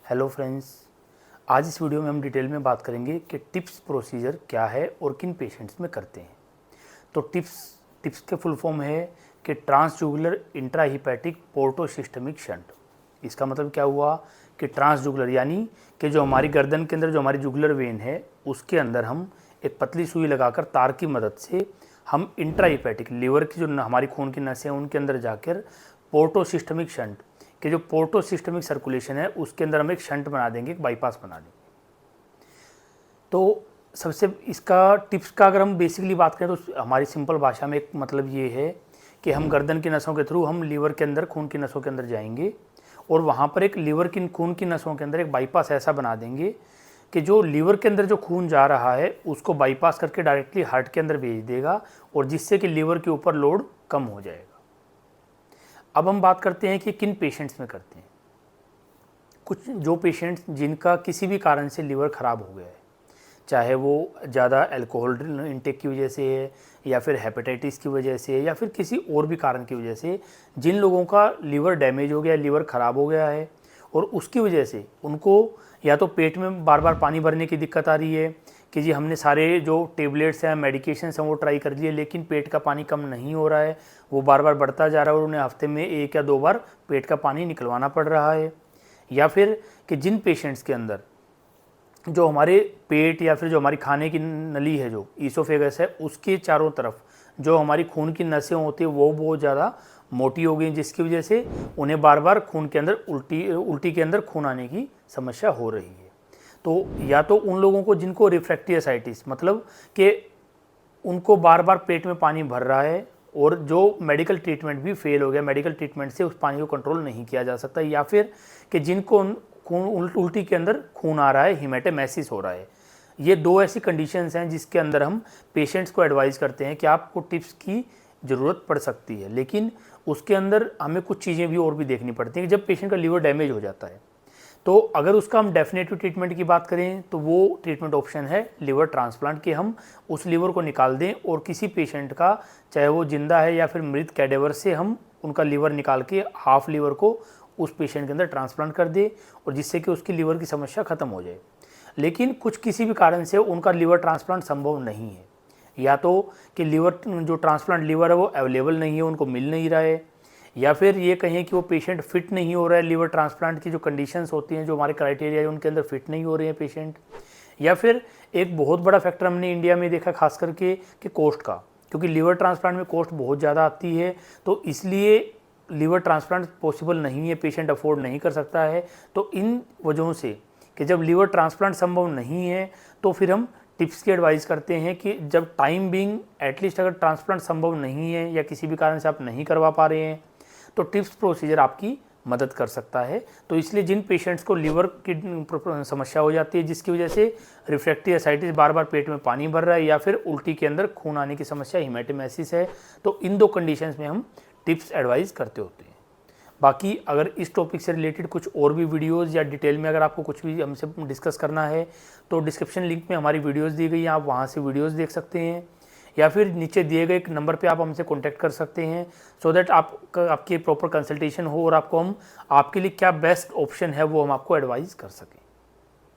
Hello friends, आज इस video में हम डिटेल में बात करेंगे कि टिप्स प्रोसीजर क्या है और किन पेशेंट्स में करते हैं। तो टिप्स के फुल फॉर्म है कि ट्रांसजुगुलर इंट्राहीपैटिक पोर्टोसिस्टमिक शंट। इसका मतलब क्या हुआ कि ट्रांसजुगुलर यानी कि जो हमारी गर्दन के अंदर जो हमारी जुगुलर वेन है उसके अंदर हम एक पतली सुई लगाकर तार की मदद से हम इंट्राहीपैटिक लीवर की जो हमारी खून की नसें हैं उनके अंदर जाकर पोर्टोसिस्टमिक शंट कि जो पोर्टोसिस्टमिक सर्कुलेशन है उसके अंदर हम एक शंट बना देंगे, एक बाईपास बना देंगे। तो सबसे इसका टिप्स का अगर हम बेसिकली बात करें तो हमारी सिंपल भाषा में एक मतलब ये है कि हम गर्दन की नसों के थ्रू हम लीवर के अंदर खून की नसों के अंदर जाएंगे और वहाँ पर एक लीवर की खून की नसों के अंदर एक बाईपास ऐसा बना देंगे कि जो लीवर के अंदर जो खून जा रहा है उसको बाईपास करके डायरेक्टली हार्ट के अंदर भेज देगा और जिससे कि लीवर के ऊपर लोड कम हो जाएगा। अब हम बात करते हैं कि किन पेशेंट्स में करते हैं। कुछ जो पेशेंट्स जिनका किसी भी कारण से लीवर ख़राब हो गया है, चाहे वो ज़्यादा अल्कोहल इंटेक की वजह से है या फिर हेपेटाइटिस की वजह से या फिर किसी और भी कारण की वजह से, जिन लोगों का लीवर डैमेज हो गया, लीवर ख़राब हो गया है और उसकी वजह से उनको या तो पेट में बार बार पानी भरने की दिक्कत आ रही है कि जी हमने सारे जो टेबलेट्स हैं, मेडिकेशंस हैं वो ट्राई कर लिए लेकिन पेट का पानी कम नहीं हो रहा है, वो बार बार बढ़ता जा रहा है और उन्हें हफ्ते में 1 या 2 बार पेट का पानी निकलवाना पड़ रहा है। या फिर कि जिन पेशेंट्स के अंदर जो हमारे पेट या फिर जो हमारी खाने की नली है, जो ईसोफेगस है, उसके चारों तरफ जो हमारी खून की नसें होती है वो बहुत ज़्यादा मोटी हो गई, जिसकी वजह से उन्हें बार बार खून के अंदर उल्टी के अंदर खून आने की समस्या हो रही है। तो या तो उन लोगों को जिनको रिफ्रैक्टरी एसाइटिस मतलब कि उनको बार बार पेट में पानी भर रहा है और जो मेडिकल ट्रीटमेंट भी फेल हो गया, मेडिकल ट्रीटमेंट से उस पानी को कंट्रोल नहीं किया जा सकता, या फिर कि जिनको खून उल्टी के अंदर खून आ रहा है, हिमेटेमेसिस हो रहा है। ये 2 ऐसी कंडीशंस हैं जिसके अंदर हम पेशेंट्स को एडवाइस करते हैं कि आपको टिप्स की ज़रूरत पड़ सकती है, लेकिन उसके अंदर हमें कुछ चीज़ें भी और भी देखनी पड़ती हैं कि जब पेशेंट का लीवर डैमेज हो जाता है तो अगर उसका हम डेफिनेटिव ट्रीटमेंट की बात करें तो वो ट्रीटमेंट ऑप्शन है लिवर ट्रांसप्लांट, कि हम उस लीवर को निकाल दें और किसी पेशेंट का, चाहे वो जिंदा है या फिर मृत कैडेवर से, हम उनका लीवर निकाल के हाफ लीवर को उस पेशेंट के अंदर ट्रांसप्लांट कर दें और जिससे कि उसकी लीवर की समस्या ख़त्म हो जाए। लेकिन कुछ किसी भी कारण से उनका लीवर ट्रांसप्लांट संभव नहीं है, या तो कि लीवर जो ट्रांसप्लांट लीवर है वो अवेलेबल नहीं है, उनको मिल नहीं रहा है, या फिर ये कहें कि वो पेशेंट फिट नहीं हो रहा है, लीवर ट्रांसप्लांट की जो कंडीशंस होती हैं, जो हमारे क्राइटेरिया है उनके अंदर फिट नहीं हो रहे हैं पेशेंट, या फिर एक बहुत बड़ा फैक्टर हमने इंडिया में देखा खास करके कि कॉस्ट का, क्योंकि लीवर ट्रांसप्लांट में कॉस्ट बहुत ज़्यादा आती है तो इसलिए लीवर ट्रांसप्लांट पॉसिबल नहीं है, पेशेंट अफोर्ड नहीं कर सकता है। तो इन वजहों से कि जब लीवर ट्रांसप्लांट संभव नहीं है तो फिर हम टिप्स की एडवाइस करते हैं कि जब टाइम बिंग एटलीस्ट अगर ट्रांसप्लांट संभव नहीं है या किसी भी कारण से आप नहीं करवा पा रहे हैं तो टिप्स प्रोसीजर आपकी मदद कर सकता है। तो इसलिए जिन पेशेंट्स को लीवर की समस्या हो जाती है जिसकी वजह से रिफ्रैक्टरी एसाइटिस, बार बार पेट में पानी भर रहा है, या फिर उल्टी के अंदर खून आने की समस्या, हिमेटेमेसिस है, तो इन 2 कंडीशंस में हम टिप्स एडवाइस करते होते हैं। बाकी अगर इस टॉपिक से रिलेटेड कुछ और भी वीडियोस या डिटेल में अगर आपको कुछ भी हमसे डिस्कस करना है तो डिस्क्रिप्शन लिंक में हमारी वीडियोस दी गई हैं, आप वहाँ से वीडियोस देख सकते हैं, या फिर नीचे दिए गए एक नंबर पे आप हमसे कांटेक्ट कर सकते हैं सो दैट आपकी प्रॉपर कंसल्टेशन हो और आपको हम आपके लिए क्या बेस्ट ऑप्शन है वो हम आपको एडवाइस कर सकें।